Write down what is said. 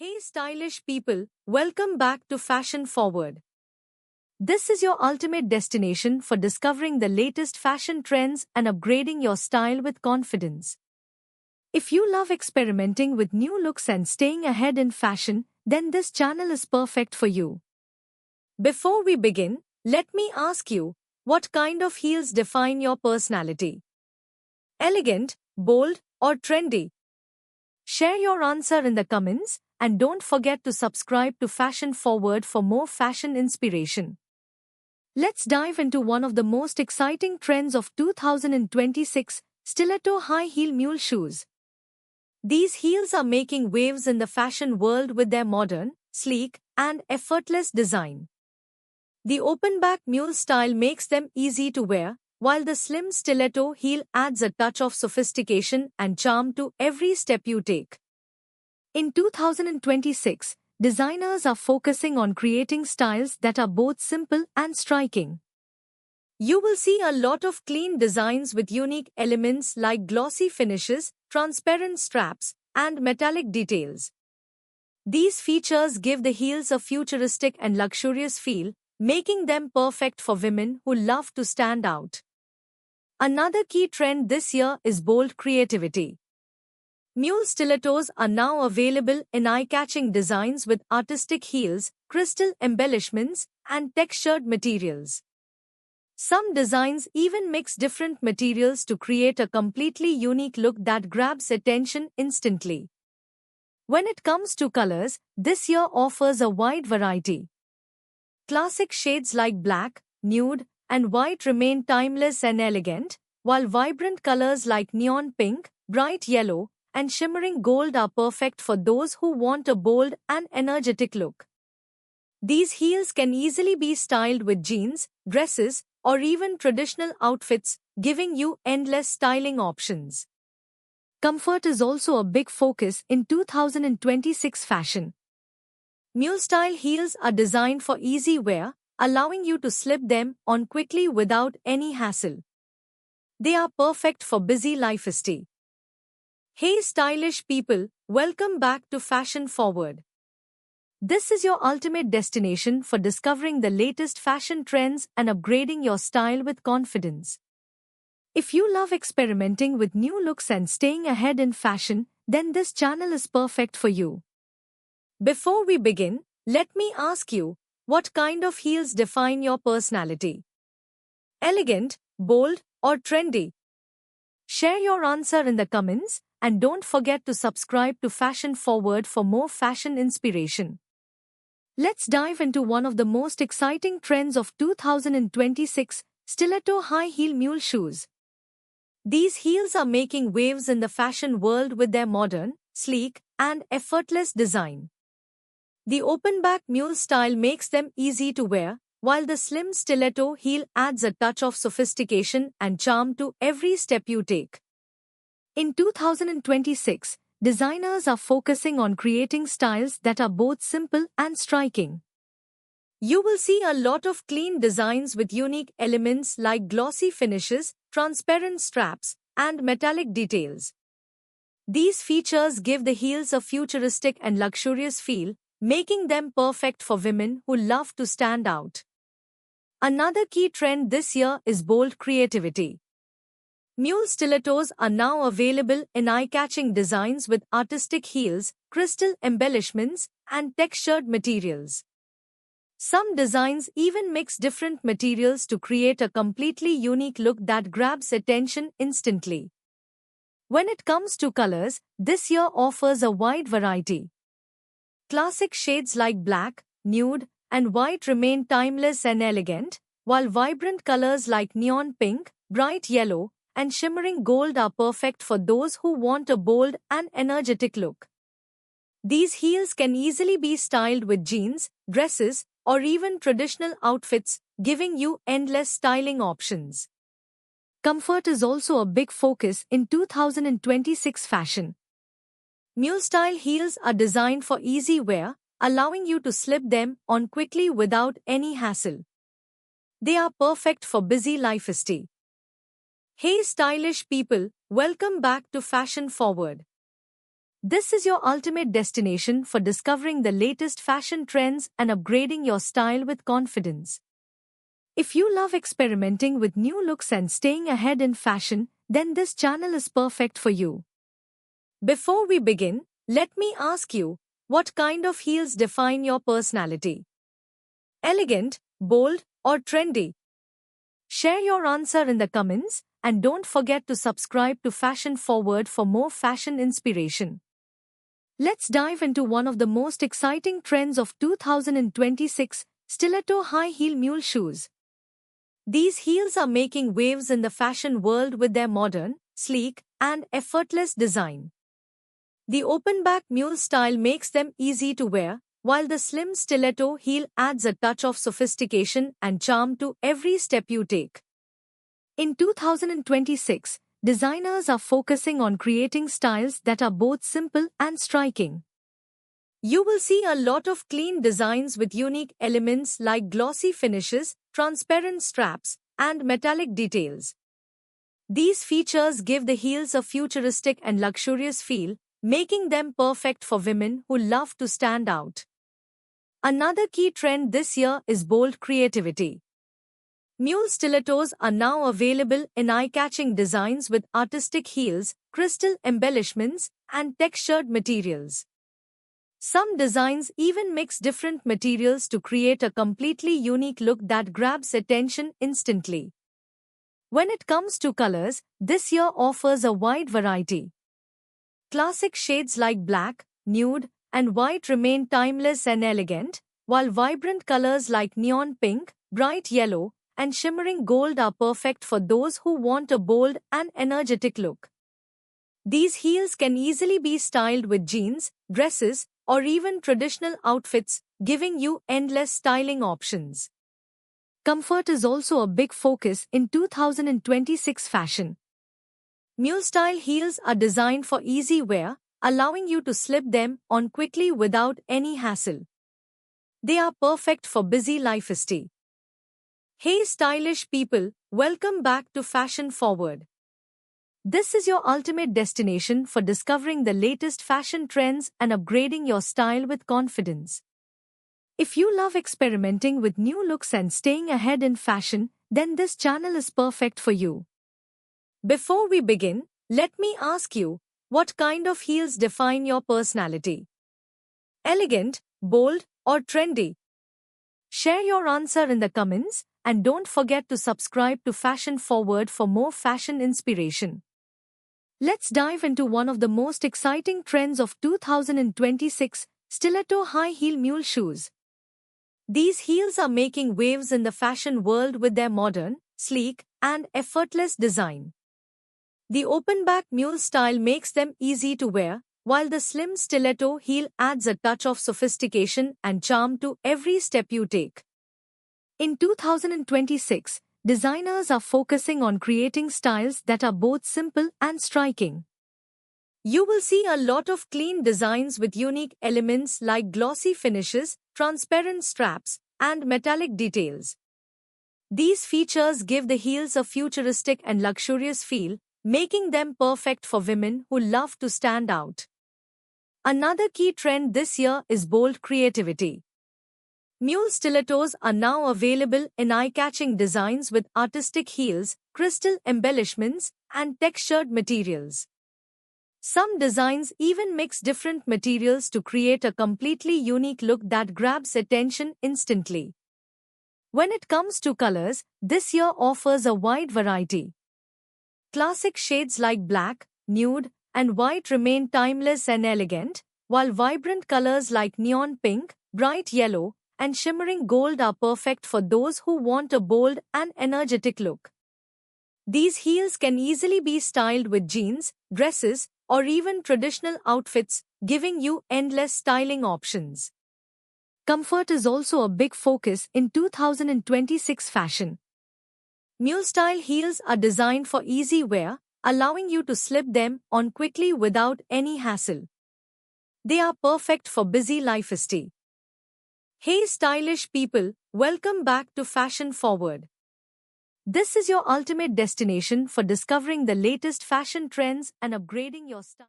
Hey stylish people, welcome back to Fashion Forward. This is your ultimate destination for discovering the latest fashion trends and upgrading your style with confidence. If you love experimenting with new looks and staying ahead in fashion, then this channel is perfect for you. Before we begin, let me ask you, what kind of heels define your personality? Elegant, bold, or trendy? Share your answer in the comments, and don't forget to subscribe to Fashion Forward for more fashion inspiration. Let's dive into one of the most exciting trends of 2026, stiletto high heel mule shoes. These heels are making waves in the fashion world with their modern, sleek, and effortless design. The open-back mule style makes them easy to wear, while the slim stiletto heel adds a touch of sophistication and charm to every step you take. In 2026, designers are focusing on creating styles that are both simple and striking. You will see a lot of clean designs with unique elements like glossy finishes, transparent straps, and metallic details. These features give the heels a futuristic and luxurious feel, making them perfect for women who love to stand out. Another key trend this year is bold creativity. Mule stilettos are now available in eye-catching designs with artistic heels, crystal embellishments, and textured materials. Some designs even mix different materials to create a completely unique look that grabs attention instantly. When it comes to colors, this year offers a wide variety. Classic shades like black, nude, and white remain timeless and elegant, while vibrant colors like neon pink, bright yellow, and shimmering gold are perfect for those who want a bold and energetic look. These heels can easily be styled with jeans, dresses, or even traditional outfits, giving you endless styling options. Comfort is also a big focus in 2026 fashion. Mule-style heels are designed for easy wear, allowing you to slip them on quickly without any hassle. They are perfect for busy lifestyle. Hey stylish people, welcome back to Fashion Forward. This is your ultimate destination for discovering the latest fashion trends and upgrading your style with confidence. If you love experimenting with new looks and staying ahead in fashion, then this channel is perfect for you. Before we begin, let me ask you, what kind of heels define your personality? Elegant, bold, or trendy? Share your answer in the comments, and don't forget to subscribe to Fashion Forward for more fashion inspiration. Let's dive into one of the most exciting trends of 2026, stiletto high heel mule shoes. These heels are making waves in the fashion world with their modern, sleek, and effortless design. The open-back mule style makes them easy to wear, while the slim stiletto heel adds a touch of sophistication and charm to every step you take. In 2026, designers are focusing on creating styles that are both simple and striking. You will see a lot of clean designs with unique elements like glossy finishes, transparent straps, and metallic details. These features give the heels a futuristic and luxurious feel, making them perfect for women who love to stand out. Another key trend this year is bold creativity. Mule stilettos are now available in eye-catching designs with artistic heels, crystal embellishments, and textured materials. Some designs even mix different materials to create a completely unique look that grabs attention instantly. When it comes to colors, this year offers a wide variety. Classic shades like black, nude, and white remain timeless and elegant, while vibrant colors like neon pink, bright yellow, and shimmering gold are perfect for those who want a bold and energetic look. These heels can easily be styled with jeans, dresses, or even traditional outfits, giving you endless styling options. Comfort is also a big focus in 2026 fashion. Mule-style heels are designed for easy wear, allowing you to slip them on quickly without any hassle. They are perfect for busy lifestyle. Hey stylish people, welcome back to Fashion Forward. This is your ultimate destination for discovering the latest fashion trends and upgrading your style with confidence. If you love experimenting with new looks and staying ahead in fashion, then this channel is perfect for you. Before we begin, let me ask you, what kind of heels define your personality? Elegant, bold, or trendy? Share your answer in the comments and don't forget to subscribe to Fashion Forward for more fashion inspiration. Let's dive into one of the most exciting trends of 2026, stiletto high heel mule shoes. These heels are making waves in the fashion world with their modern, sleek, and effortless design. The open-back mule style makes them easy to wear, while the slim stiletto heel adds a touch of sophistication and charm to every step you take. In 2026, designers are focusing on creating styles that are both simple and striking. You will see a lot of clean designs with unique elements like glossy finishes, transparent straps, and metallic details. These features give the heels a futuristic and luxurious feel, making them perfect for women who love to stand out. Another key trend this year is bold creativity. Mule stilettos are now available in eye-catching designs with artistic heels, crystal embellishments, and textured materials. Some designs even mix different materials to create a completely unique look that grabs attention instantly. When it comes to colors, this year offers a wide variety. Classic shades like black, nude, and white remain timeless and elegant, while vibrant colors like neon pink, bright yellow, and shimmering gold are perfect for those who want a bold and energetic look. These heels can easily be styled with jeans, dresses, or even traditional outfits, giving you endless styling options. Comfort is also a big focus in 2026 fashion. Mule-style heels are designed for easy wear, allowing you to slip them on quickly without any hassle. They are perfect for busy lifestyle. Hey stylish people, welcome back to Fashion Forward. This is your ultimate destination for discovering the latest fashion trends and upgrading your style with confidence. If you love experimenting with new looks and staying ahead in fashion, then this channel is perfect for you. Before we begin, let me ask you, what kind of heels define your personality? Elegant, bold, or trendy? Share your answer in the comments and don't forget to subscribe to Fashion Forward for more fashion inspiration. Let's dive into one of the most exciting trends of 2026, stiletto high heel mule shoes. These heels are making waves in the fashion world with their modern, sleek, and effortless design. The open-back mule style makes them easy to wear, while the slim stiletto heel adds a touch of sophistication and charm to every step you take. In 2026, designers are focusing on creating styles that are both simple and striking. You will see a lot of clean designs with unique elements like glossy finishes, transparent straps, and metallic details. These features give the heels a futuristic and luxurious feel, making them perfect for women who love to stand out. Another key trend this year is bold creativity. Mule stilettos are now available in eye-catching designs with artistic heels, crystal embellishments, and textured materials. Some designs even mix different materials to create a completely unique look that grabs attention instantly. When it comes to colors, this year offers a wide variety. Classic shades like black, nude, and white remain timeless and elegant, while vibrant colors like neon pink, bright yellow, and shimmering gold are perfect for those who want a bold and energetic look. These heels can easily be styled with jeans, dresses, or even traditional outfits, giving you endless styling options. Comfort is also a big focus in 2026 fashion. Mule-style heels are designed for easy wear, allowing you to slip them on quickly without any hassle. They are perfect for busy lifestyle. Hey stylish people, welcome back to Fashion Forward. This is your ultimate destination for discovering the latest fashion trends and upgrading your style.